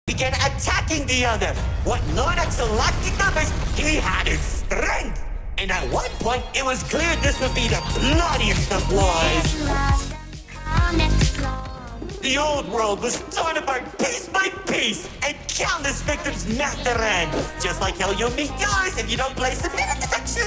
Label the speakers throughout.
Speaker 1: began attacking the other. What Lord Axel lacked in numbers, he had in strength. And at one point, it was clear this would be the bloodiest of wars. The old world was torn apart piece by piece, and countless victims met their end. Just like hell, you'll meet yours if you don't place a minute detection.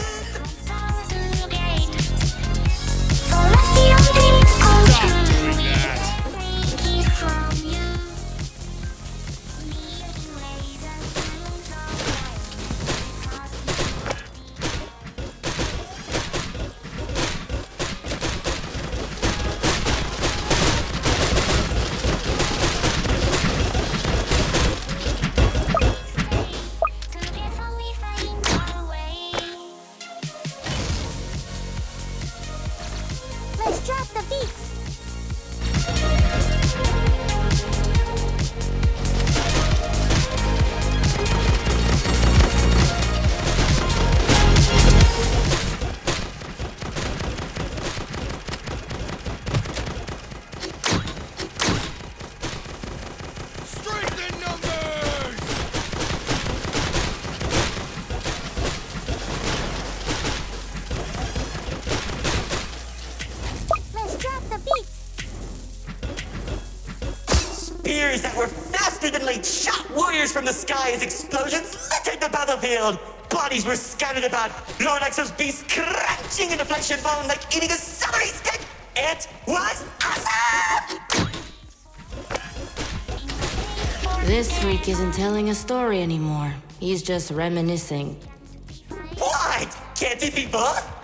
Speaker 1: Spears that were faster than late shot warriors from the sky as explosions littered the battlefield. Bodies were scattered about, Lord Exo's beast crunching into flesh and bone like eating a celery stick. It was awesome!
Speaker 2: This freak isn't telling a story anymore. He's just reminiscing.
Speaker 1: What? Can't it be both?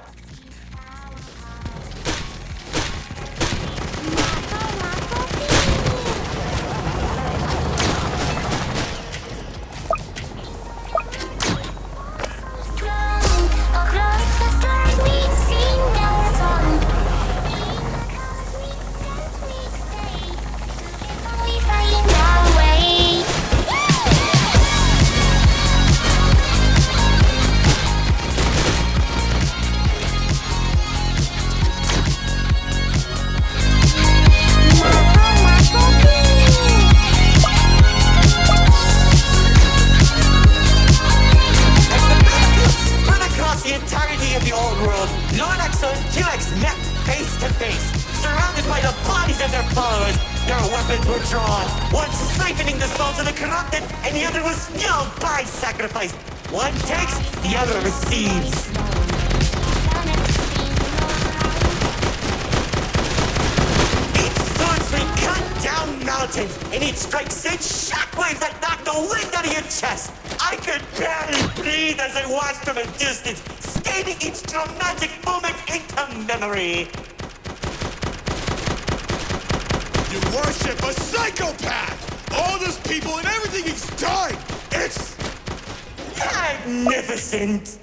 Speaker 1: One takes, the other receives. Each sword swing cut down mountains, and each strike sent shockwaves that knocked the wind out of your chest. I could barely breathe as I watched from a distance, scaling each dramatic moment into memory.
Speaker 3: You worship a psychopath! All those people and everything he's done! It's
Speaker 1: magnificent!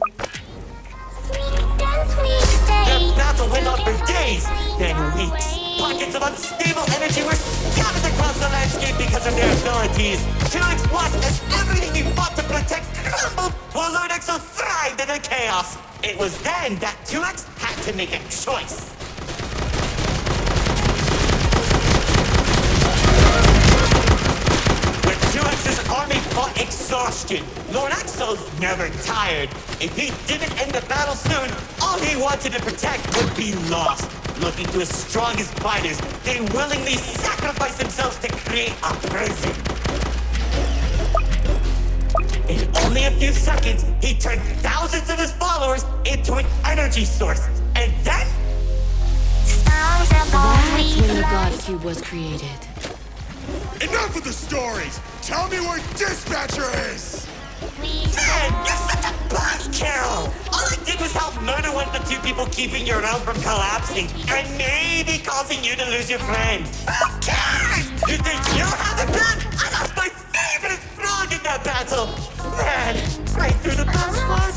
Speaker 1: The battle went on for days, then weeks. Pockets of unstable energy were scattered across the landscape because of their abilities. 2X watched as everything he fought to protect crumbled, while Lord Exo thrived in the chaos. It was then that 2X had to make a choice. With 2X's army fought exhaustion, Lord Exo's never tired. If he didn't end the battle soon, all he wanted to protect would be lost. Looking to his strongest fighters, they willingly sacrificed themselves to create a prison. In only a few seconds, he turned thousands of his followers into an energy source. And then...
Speaker 2: That's when the God Cube was created.
Speaker 3: Enough of the stories! Tell me where Dispatcher is!
Speaker 1: Man, you're such a buzzkill! All I did was help murder one of the two people keeping your realm from collapsing, and maybe causing you to lose your friend. Who cares? You think you have a plan? I lost my favorite frog in that battle! Man, right through the best parts.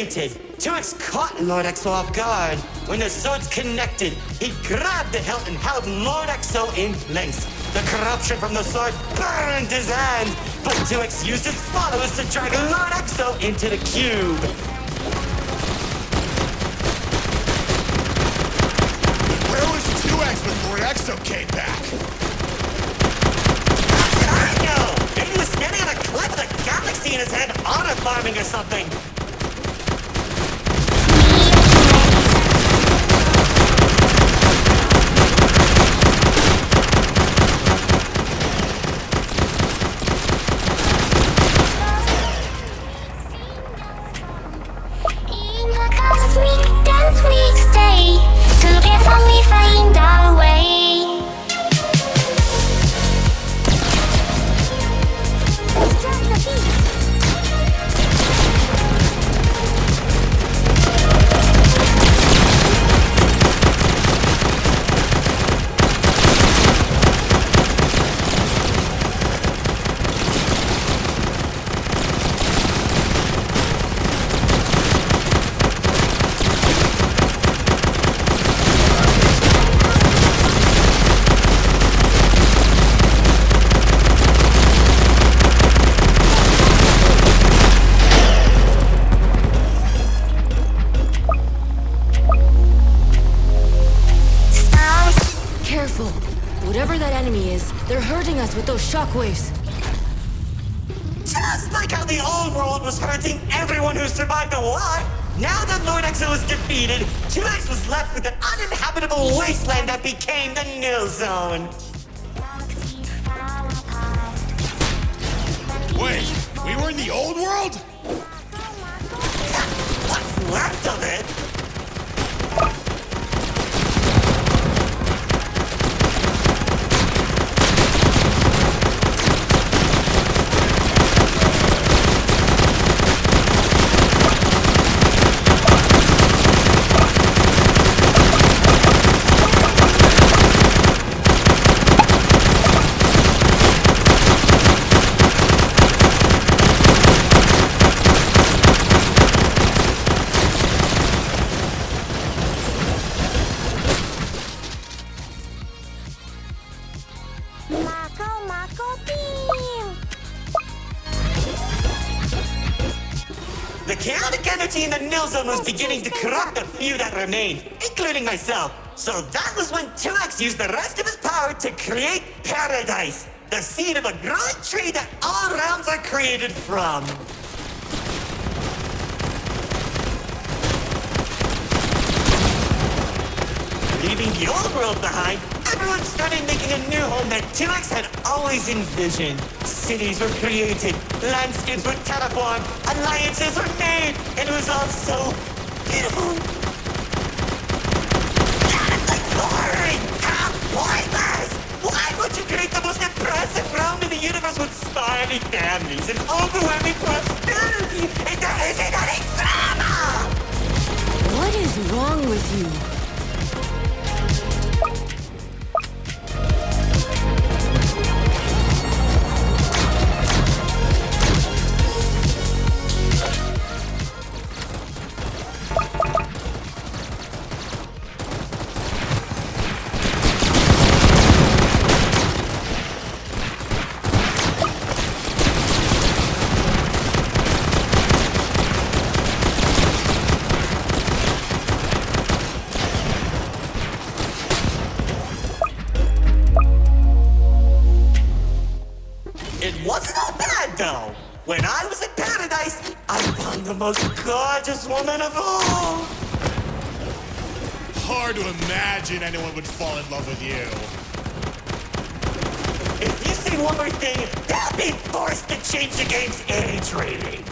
Speaker 1: created. 2X caught Lord Exo off guard. When the swords connected, he grabbed the hilt and held Lord Exo in place. The corruption from the sword burned his hand, but 2X used his followers to drag Lord Exo into the cube.
Speaker 3: Where was 2X when Lord Exo came back?
Speaker 1: How did I know? Maybe he was standing on a cliff with a galaxy in his hand, honor farming or something.
Speaker 4: In the cosmic dance we stay, together we find our way. Strike the beat.
Speaker 2: Careful. Whatever that enemy is, they're hurting us with those shockwaves.
Speaker 1: Just like how the old world was hurting everyone who survived the war, now that Lord Exo was defeated, 2X was left with an uninhabitable wasteland that became the Nil Zone.
Speaker 3: Wait, we were in the old world?
Speaker 1: What's left of it?
Speaker 4: Mako team.
Speaker 1: The chaotic energy in the Nil Zone was beginning to corrupt the few that remained, including myself. So that was when 2X used the rest of his power to create Paradise, the seed of a growing tree that all realms are created from. Leaving the old world behind, everyone started making a new home that 2X had always envisioned. Cities were created, landscapes were terraformed, alliances were made, and it was all so beautiful. Honestly boring! How pointless! Why would you create the most impressive realm in the universe with spiny families and overwhelming prosperity, and there isn't any drama?
Speaker 2: What is wrong with you?
Speaker 1: It wasn't all bad, though. When I was in Paradise, I found the most gorgeous woman of all.
Speaker 3: Hard to imagine anyone would fall in love with you.
Speaker 1: If you say one more thing, they'll be forced to change the game's age rating.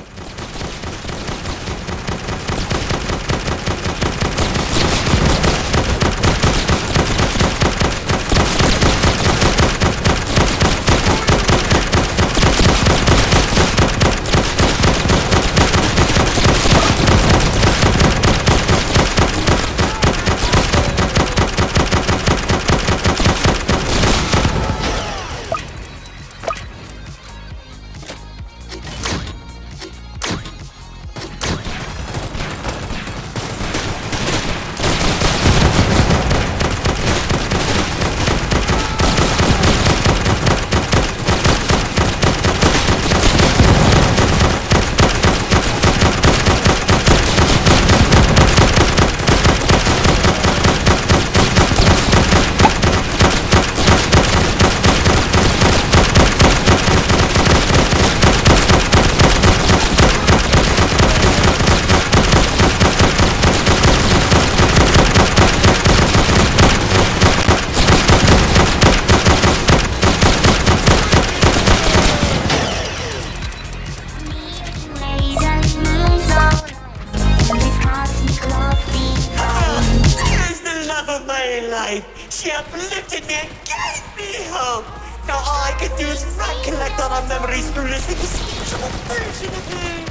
Speaker 1: lifted me and gave me hope. Now all I can do is recollect all our memories through this inexcusable version of her.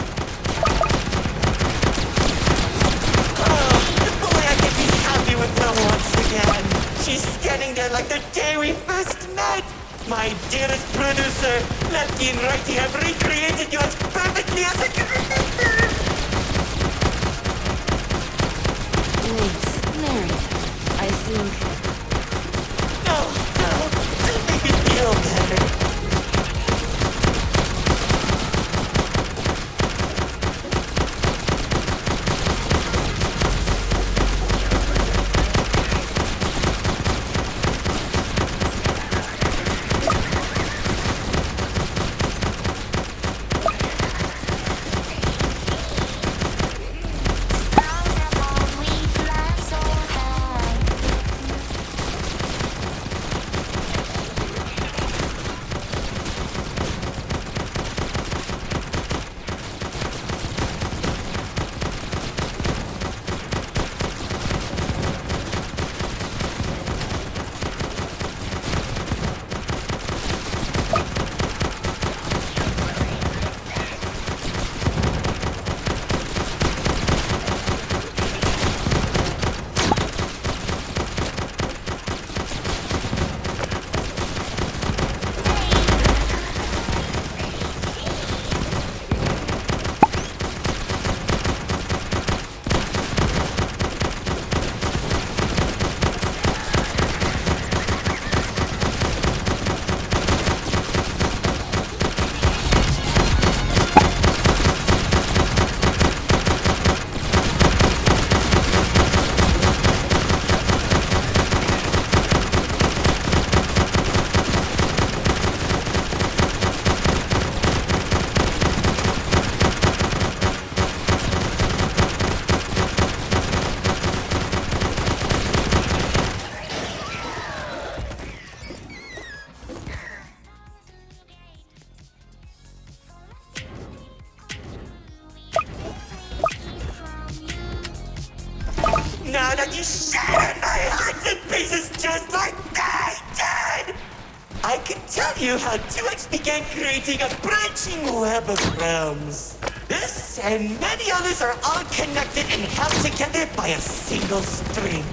Speaker 1: Oh, if only I could be happy with her once again. She's standing there like the day we first met. My dearest producer, lefty and righty have recreated you as perfectly as I can remember.
Speaker 2: Wait, Larry. I think...
Speaker 1: No, don't make me feel better. Now that you shattered my heart to pieces just like I did! I can tell you how 2X began creating a branching web of realms. This and many others are all connected and held together by a single string,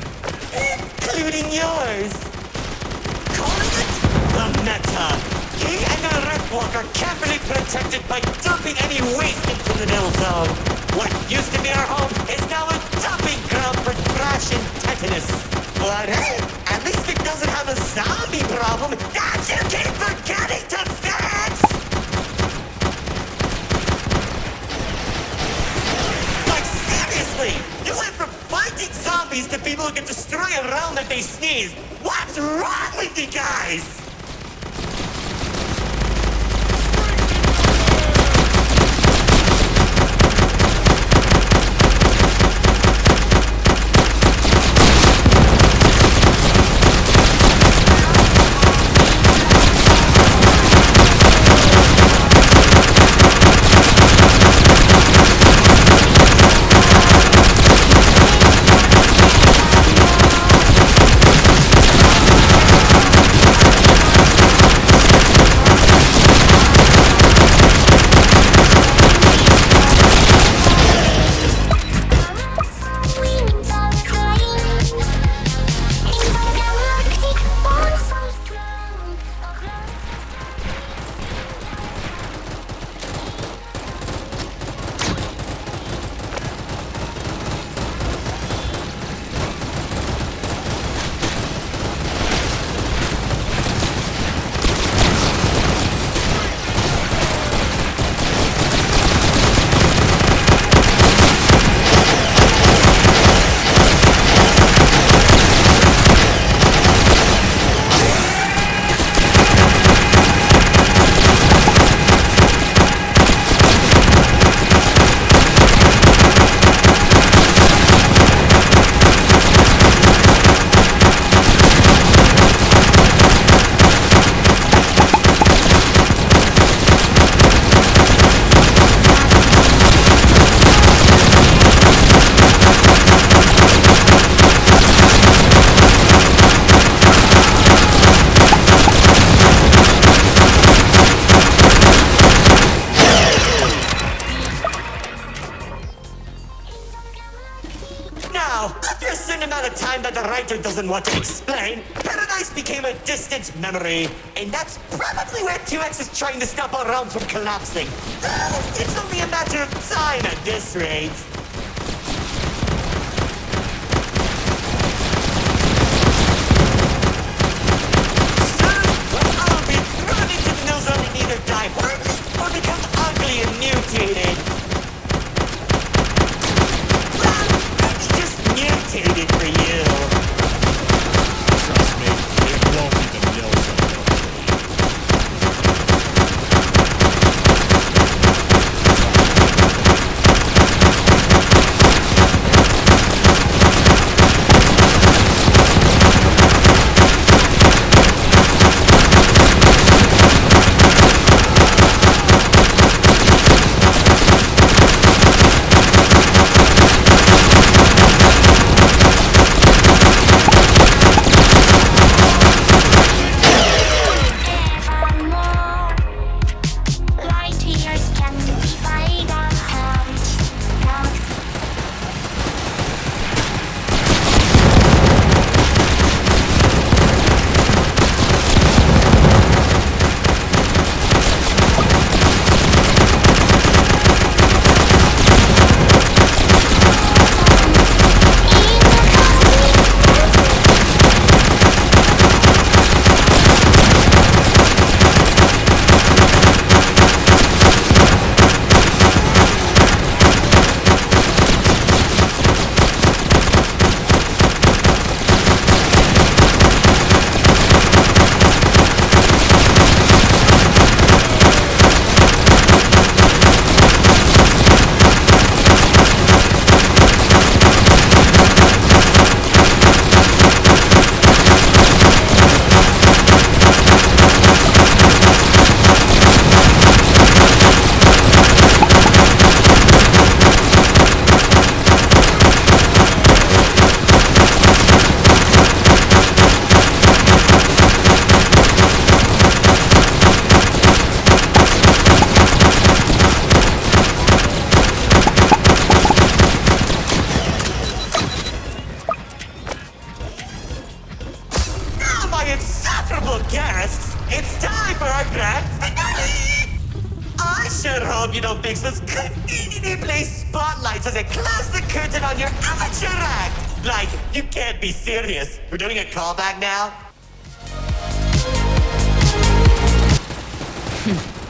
Speaker 1: including yours. Calling it the Meta. He and the Riftwalker carefully protected by dumping any waste into the Nil Zone. What used to be our home is now a dumping ground for trash and tetanus. But hey, at least it doesn't have a zombie problem that you keep forgetting to fix! Like seriously, you went from fighting zombies to people who can destroy a realm that they sneeze. What's wrong with you guys? narrator doesn't want to explain, Paradise became a distant memory, and that's probably where 2X is trying to stop our realm from collapsing. It's only a matter of time at this rate. I'll be thrown into the nil zone and either die horribly or become ugly and mutated. Well, maybe just mutated for you.
Speaker 3: Trust me, it won't be the nil zone.
Speaker 4: Evermore, light years can divide our hearts.
Speaker 1: Now, my insufferable guests, it's time for our grand finale! I sure hope you don't fix those conveniently placed spotlights as they close the curtain on your amateur act! Like, you can't be serious. We're doing a callback now?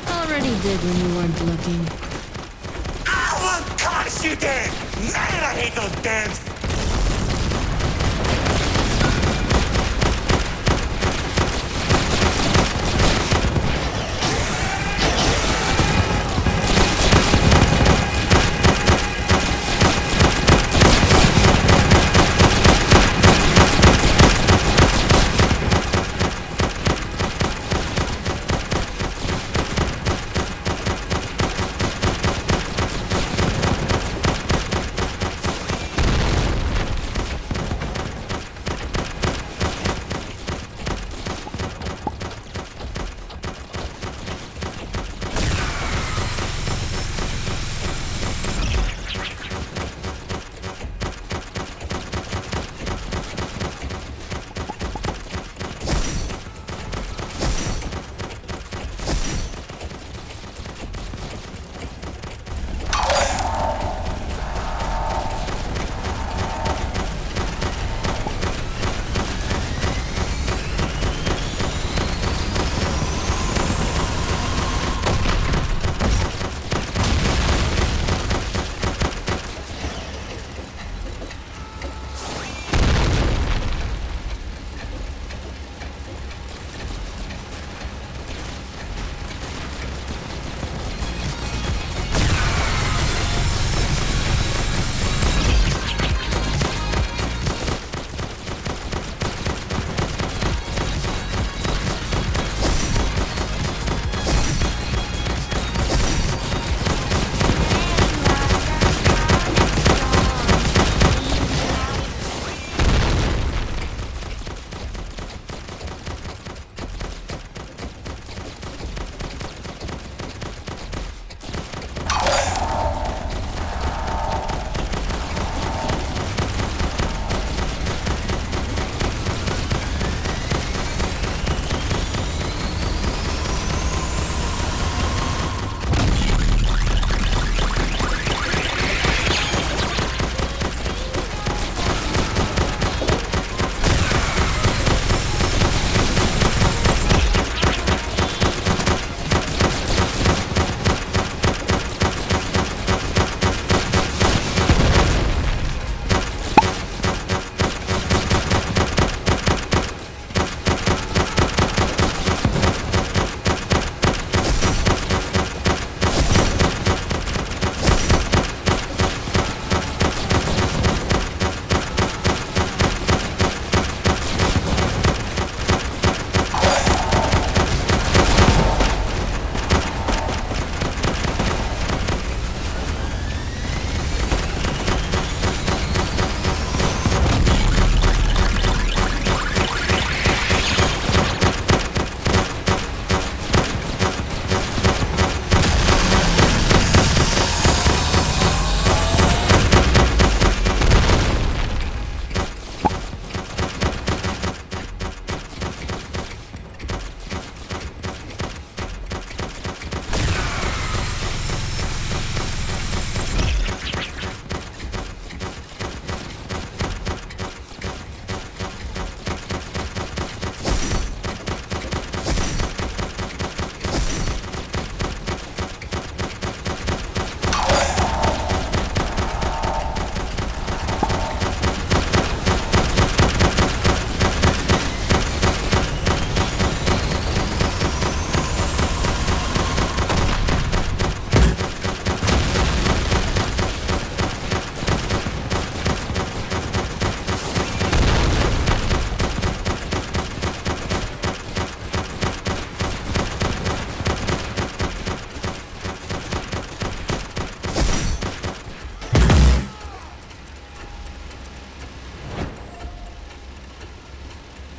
Speaker 2: Already did when you weren't looking.
Speaker 1: I will curse you then! Man, I hate those dance